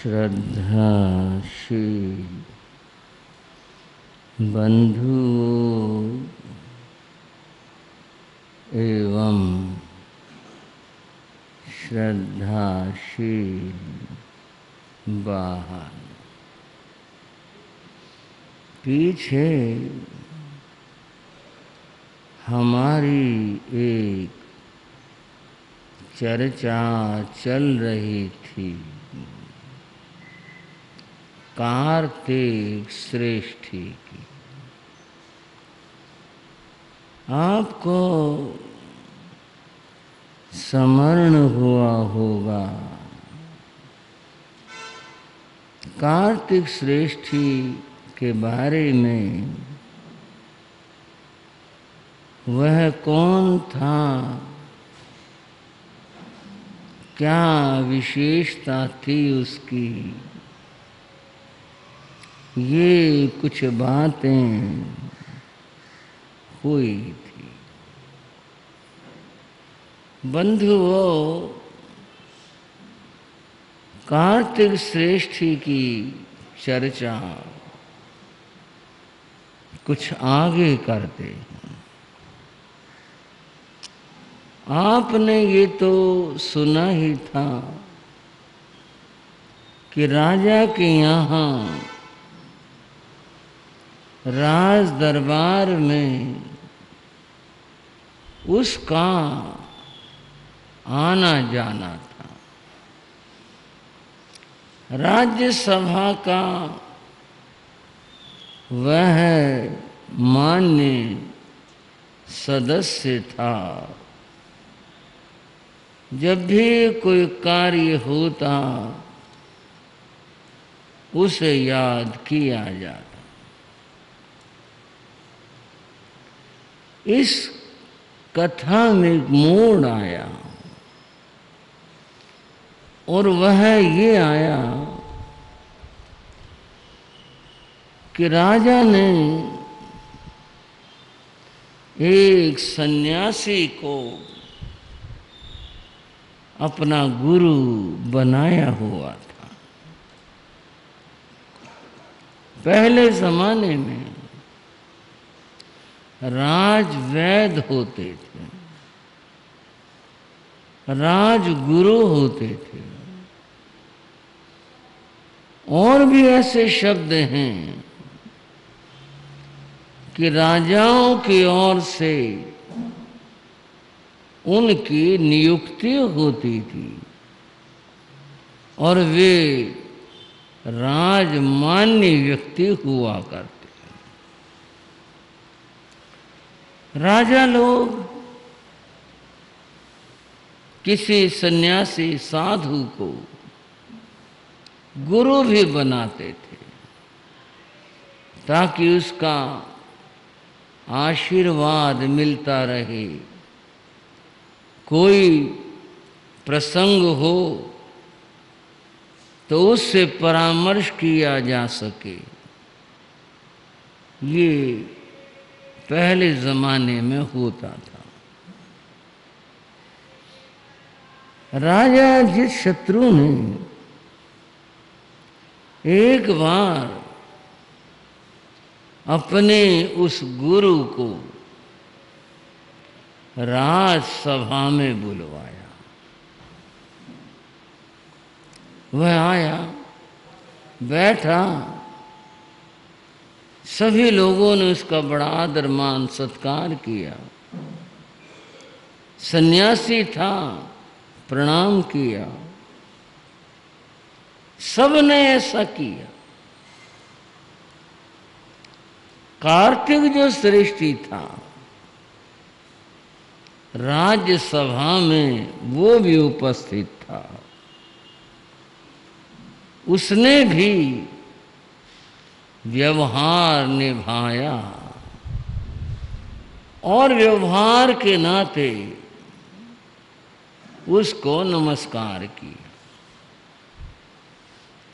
श्रद्धाशील बंधुओं एवं श्रद्धाशील बाहर पीछे हमारी एक चर्चा चल रही थी कार्तिक श्रेष्ठी की। आपको स्मरण हुआ होगा कार्तिक श्रेष्ठी के बारे में। वह कौन था, क्या विशेषता थी उसकी, ये कुछ बातें हुई थी। बंधुओं, कार्तिक श्रेष्ठी की चर्चा कुछ आगे करते हैं। आपने ये तो सुना ही था कि राजा के यहाँ राज दरबार में उसका आना जाना था। राज्यसभा का वह मान्य सदस्य था। जब भी कोई कार्य होता उसे याद किया जाता। इस कथा में एक मोड़ आया और वह ये आया कि राजा ने एक सन्यासी को अपना गुरु बनाया हुआ था। पहले जमाने में राजवैद्य होते थे, राजगुरु होते थे, और भी ऐसे शब्द हैं कि राजाओं की ओर से उनकी नियुक्ति होती थी और वे राजमान्य व्यक्ति हुआ करते। राजा लोग किसी सन्यासी साधु को गुरु भी बनाते थे ताकि उसका आशीर्वाद मिलता रहे। कोई प्रसंग हो तो उससे परामर्श किया जा सके। ये पहले जमाने में होता था। राजा अजितशत्रु ने एक बार अपने उस गुरु को राजसभा में बुलवाया। वह आया, बैठा, सभी लोगों ने उसका बड़ा आदर मान सत्कार किया। सन्यासी था, प्रणाम किया। सबने ऐसा किया। कार्तिक जो श्रेष्ठी था राज्यसभा में वो भी उपस्थित था। उसने भी व्यवहार निभाया और व्यवहार के नाते उसको नमस्कार किया।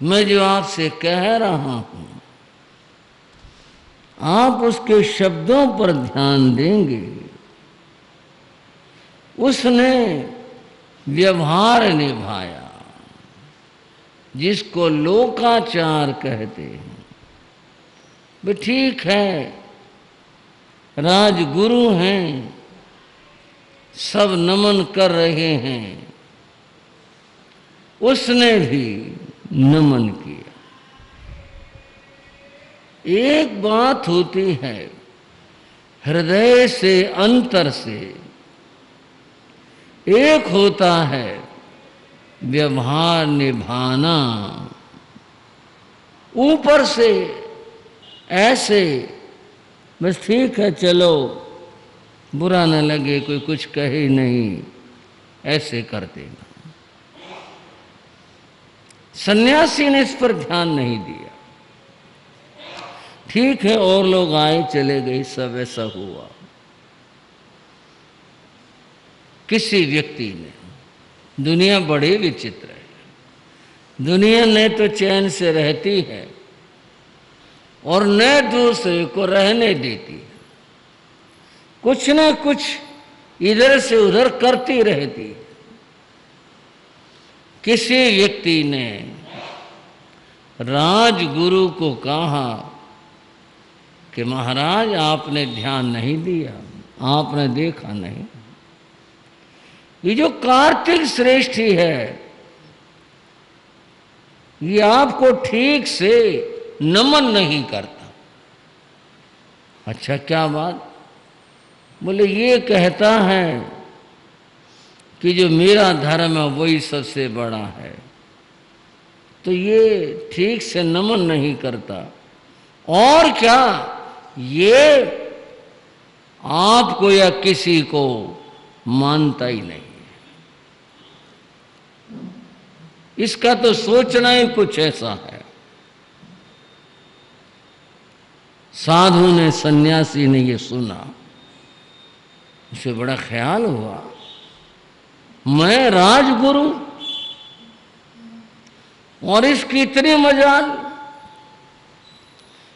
मैं जो आपसे कह रहा हूं आप उसके शब्दों पर ध्यान देंगे। उसने व्यवहार निभाया, जिसको लोकाचार कहते हैं। भी ठीक है, राजगुरु हैं, सब नमन कर रहे हैं, उसने भी नमन किया। एक बात होती है हृदय से, अंतर से, एक होता है व्यवहार निभाना। ऊपर से ऐसे बस ठीक है चलो, बुरा न लगे, कोई कुछ कहे नहीं, ऐसे कर देना। सन्यासी ने इस पर ध्यान नहीं दिया। ठीक है, और लोग आए चले गए, सब ऐसा हुआ। किसी व्यक्ति ने, दुनिया बड़ी विचित्र है, दुनिया न तो चैन से रहती है और न दूसरे को रहने देती है, कुछ न कुछ इधर से उधर करती रहती है। किसी व्यक्ति ने राजगुरु को कहा कि महाराज आपने ध्यान नहीं दिया, आपने देखा नहीं, ये जो कार्तिक श्रेष्ठी है ये आपको ठीक से नमन नहीं करता। अच्छा क्या बात? बोले ये कहता है कि जो मेरा धर्म है वही सबसे बड़ा है, तो ये ठीक से नमन नहीं करता। और क्या, ये आपको या किसी को मानता ही नहीं। इसका तो सोचना ही कुछ ऐसा है। साधु ने, सन्यासी ने ये सुना, उसे बड़ा ख्याल हुआ, मैं राजगुरु और इसकी इतनी मजाल,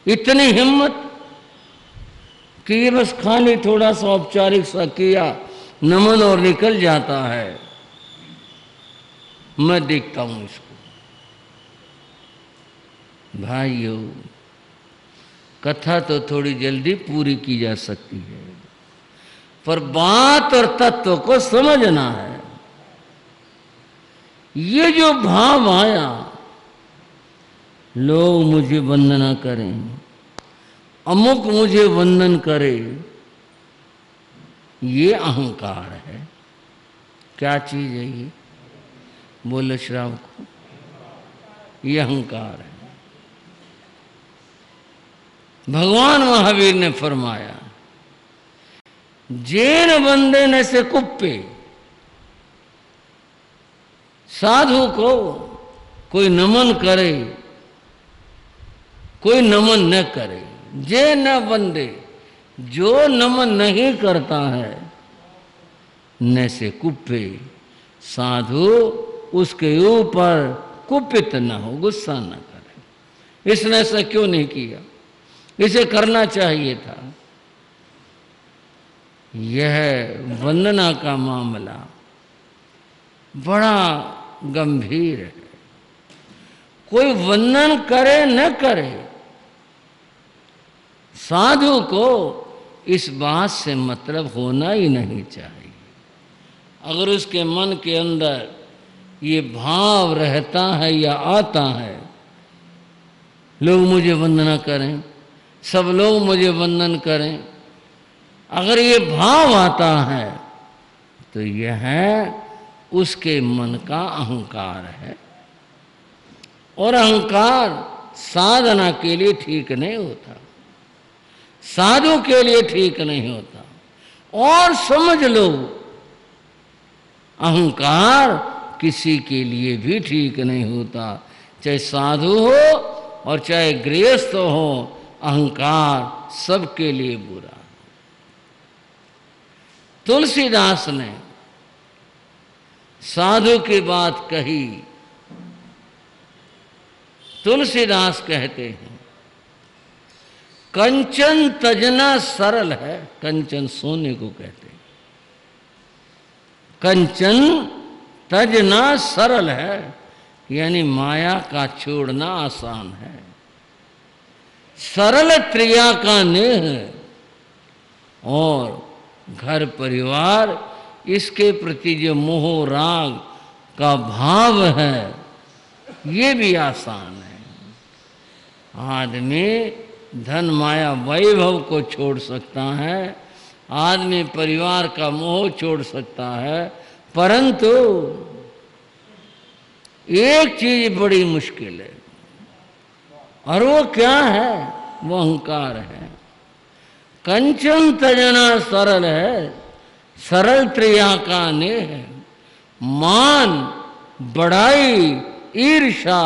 इतनी हिम्मत कि ये बस खाली थोड़ा सा औपचारिक सा किया, नमन और निकल जाता है। मैं देखता हूं इसको। भाइयों, कथा तो थोड़ी जल्दी पूरी की जा सकती है, पर बात और तत्व को समझना है। ये जो भाव आया, लोग मुझे वंदना करें, अमुक मुझे वंदन करे, ये अहंकार है। क्या चीज है ये? बोलो श्राव को, ये अहंकार है। भगवान महावीर ने फरमाया, जेन बंदे न से कुप्पे, साधु को कोई नमन करे, कोई नमन न करे। जे न बंदे, जो नमन नहीं करता है, न से कुप्पे, साधु उसके ऊपर कुपित न हो, गुस्सा न करे। इसने ऐसा क्यों नहीं किया, इसे करना चाहिए था। यह वंदना का मामला बड़ा गंभीर है। कोई वंदन करे न करे, साधु को इस बात से मतलब होना ही नहीं चाहिए। अगर उसके मन के अंदर ये भाव रहता है या आता है, लोग मुझे वंदना करें, सब लोग मुझे वंदन करें, अगर ये भाव आता है तो यह उसके मन का अहंकार है। और अहंकार साधना के लिए ठीक नहीं होता, साधु के लिए ठीक नहीं होता। और समझ लो, अहंकार किसी के लिए भी ठीक नहीं होता, चाहे साधु हो और चाहे गृहस्थ हो, अहंकार सबके लिए बुरा। तुलसीदास ने साधु की बात कही। तुलसीदास कहते हैं, कंचन तजना सरल है। कंचन सोने को कहते हैं। कंचन तजना सरल है, यानी माया का छोड़ना आसान है। सरल त्रिया का नेह और घर परिवार, इसके प्रति जो मोह राग का भाव है, ये भी आसान है। आदमी धन माया वैभव को छोड़ सकता है, आदमी परिवार का मोह छोड़ सकता है, परंतु एक चीज बड़ी मुश्किल है, और वो क्या है? वो अहंकार है। कंचन तजना सरल है, सरल त्रिया का नेह, मान बड़ाई ईर्षा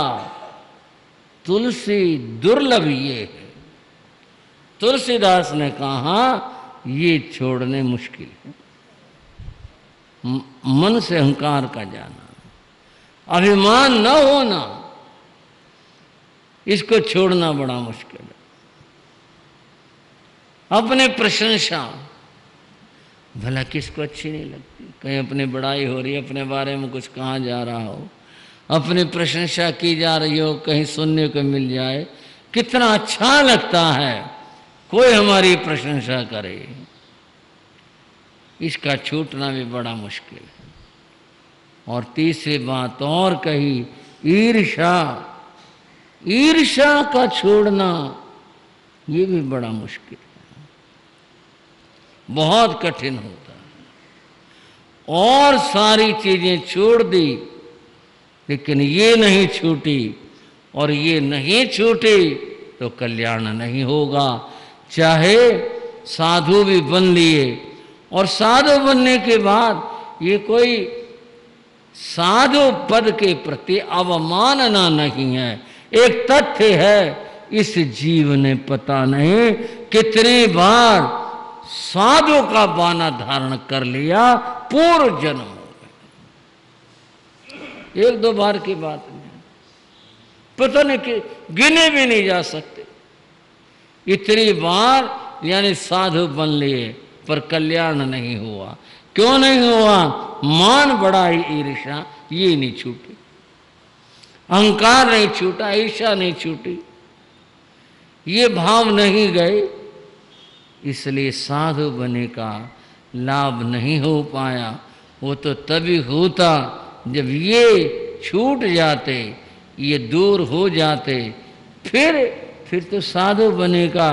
तुलसी दुर्लभ ये है। तुलसीदास ने कहा ये छोड़ने मुश्किल है। मन से अहंकार का जाना, अभिमान न होना, इसको छोड़ना बड़ा मुश्किल है। अपने प्रशंसा भला किसको अच्छी नहीं लगती? कहीं अपनी बड़ाई हो रही है, अपने बारे में कुछ कहा जा रहा हो, अपनी प्रशंसा की जा रही हो, कहीं सुनने को मिल जाए, कितना अच्छा लगता है कोई हमारी प्रशंसा करे। इसका छूटना भी बड़ा मुश्किल है। और तीसरी बात और कही, ईर्षा, ईर्षा का छोड़ना ये भी बड़ा मुश्किल है, बहुत कठिन होता है। और सारी चीजें छोड़ दी, लेकिन ये नहीं छूटी, और ये नहीं छूटी तो कल्याण नहीं होगा। चाहे साधु भी बन लिए, और साधु बनने के बाद ये कोई साधु पद के प्रति अवमानना नहीं है, एक तथ्य है। इस जीव ने पता नहीं कितनी बार साधु का बाना धारण कर लिया, पूर्व जन्म हो गए। एक दो बार की बात नहीं, पता नहीं कि गिने भी नहीं जा सकते। इतनी बार यानी साधु बन लिए, पर कल्याण नहीं हुआ। क्यों नहीं हुआ? मान बड़ाई ईर्षा ये नहीं छूटी, अहंकार नहीं छूटा, ईर्षा नहीं छूटी, ये भाव नहीं गए, इसलिए साधु बने का लाभ नहीं हो पाया। वो तो तभी होता जब ये छूट जाते, ये दूर हो जाते, फिर तो साधु बने का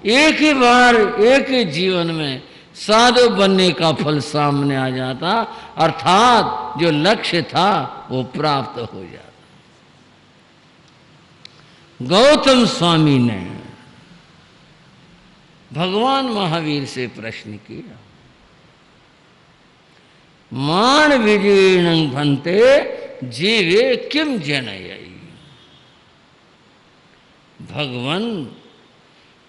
एक ही बार, एक ही जीवन में साधु बनने का फल सामने आ जाता, अर्थात जो लक्ष्य था वो प्राप्त हो जाता। गौतम स्वामी ने भगवान महावीर से प्रश्न किया, मान विजीर्ण भन्ते जीवे किम जनयई। भगवान,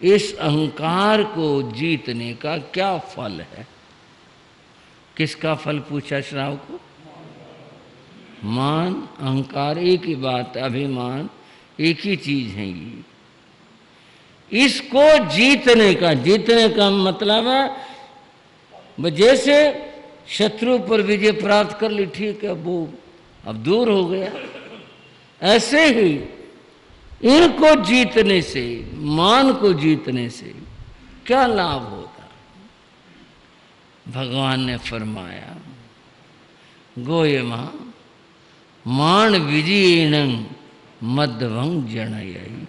इस अहंकार को जीतने का क्या फल है? किसका फल पूछा श्राव को? मान, अहंकार एक ही बात है, अभिमान एक ही चीज है। ये इसको जीतने का मतलब है जैसे शत्रु पर विजय प्राप्त कर ली, ठीक है, वो अब दूर हो गया। ऐसे ही इनको जीतने से, मान को जीतने से क्या लाभ होता? भगवान ने फरमाया, गोयमा मान विजीर्णं मध्यवं जनयई।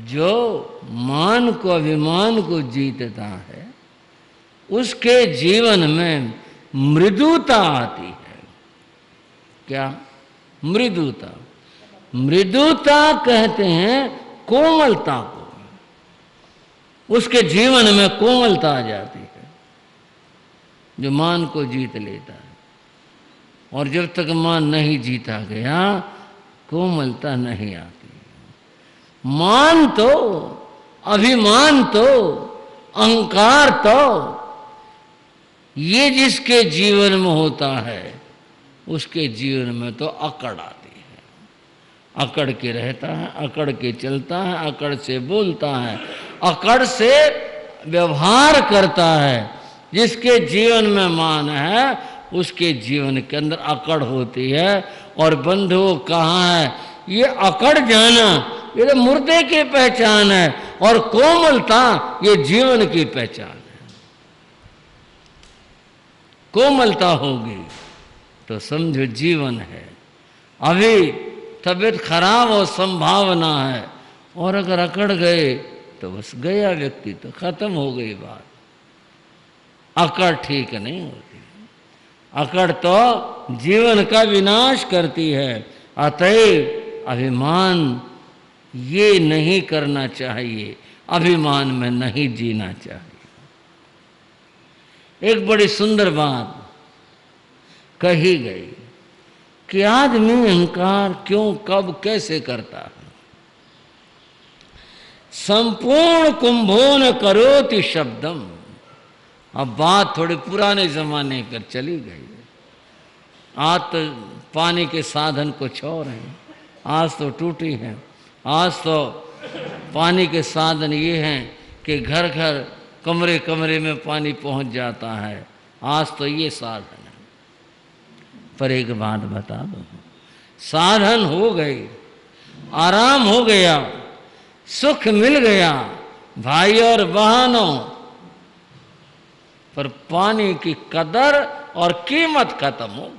जो मान को, अभिमान को जीतता है, उसके जीवन में मृदुता आती है। क्या? मृदुता। मृदुता कहते हैं कोमलता को। उसके जीवन में कोमलता आ जाती है जो मान को जीत लेता है। और जब तक मान नहीं जीता गया, कोमलता नहीं आती। मान तो, अभिमान तो, अहंकार तो, ये जिसके जीवन में होता है, उसके जीवन में तो अकड़ आती है। अकड़ के रहता है, अकड़ के चलता है, अकड़ से बोलता है, अकड़ से व्यवहार करता है। जिसके जीवन में मान है, उसके जीवन के अंदर अकड़ होती है। और बंधुओं कहाँ है ये अकड़ जाना, ये तो मुर्दे की पहचान है, और कोमलता ये जीवन की पहचान है। कोमलता होगी तो समझो जीवन है। अभी तबीयत खराब और संभावना है, और अगर अकड़ गए तो बस गया व्यक्ति, तो खत्म हो गई बात। अकड़ ठीक नहीं होती, अकड़ तो जीवन का विनाश करती है। अतएव अभिमान ये नहीं करना चाहिए, अभिमान में नहीं जीना चाहिए। एक बड़ी सुंदर बात कही गई कि आदमी अहंकार क्यों, कब, कैसे करता है। संपूर्ण कुंभोन करोति शब्दम। अब बात थोड़ी पुराने जमाने पर चली गई। आज तो पानी के साधन कुछ और हैं, आज तो टूटी हैं। आज तो पानी के साधन ये हैं कि घर घर, कमरे कमरे में पानी पहुंच जाता है। आज तो ये साधन है। पर एक बात बता दो, साधन हो गए, आराम हो गया, सुख मिल गया भाई और बहनों, पर पानी की कदर और कीमत खत्म हो गई।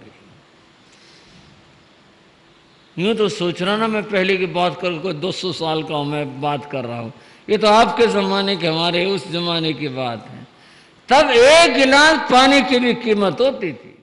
यूं तो सोच रहा ना, मैं पहले की बात कर, कोई 200 साल का मैं बात कर रहा हूं। ये तो आपके जमाने के, हमारे उस जमाने की बात है। तब 1 गिलास पानी की भी कीमत होती थी।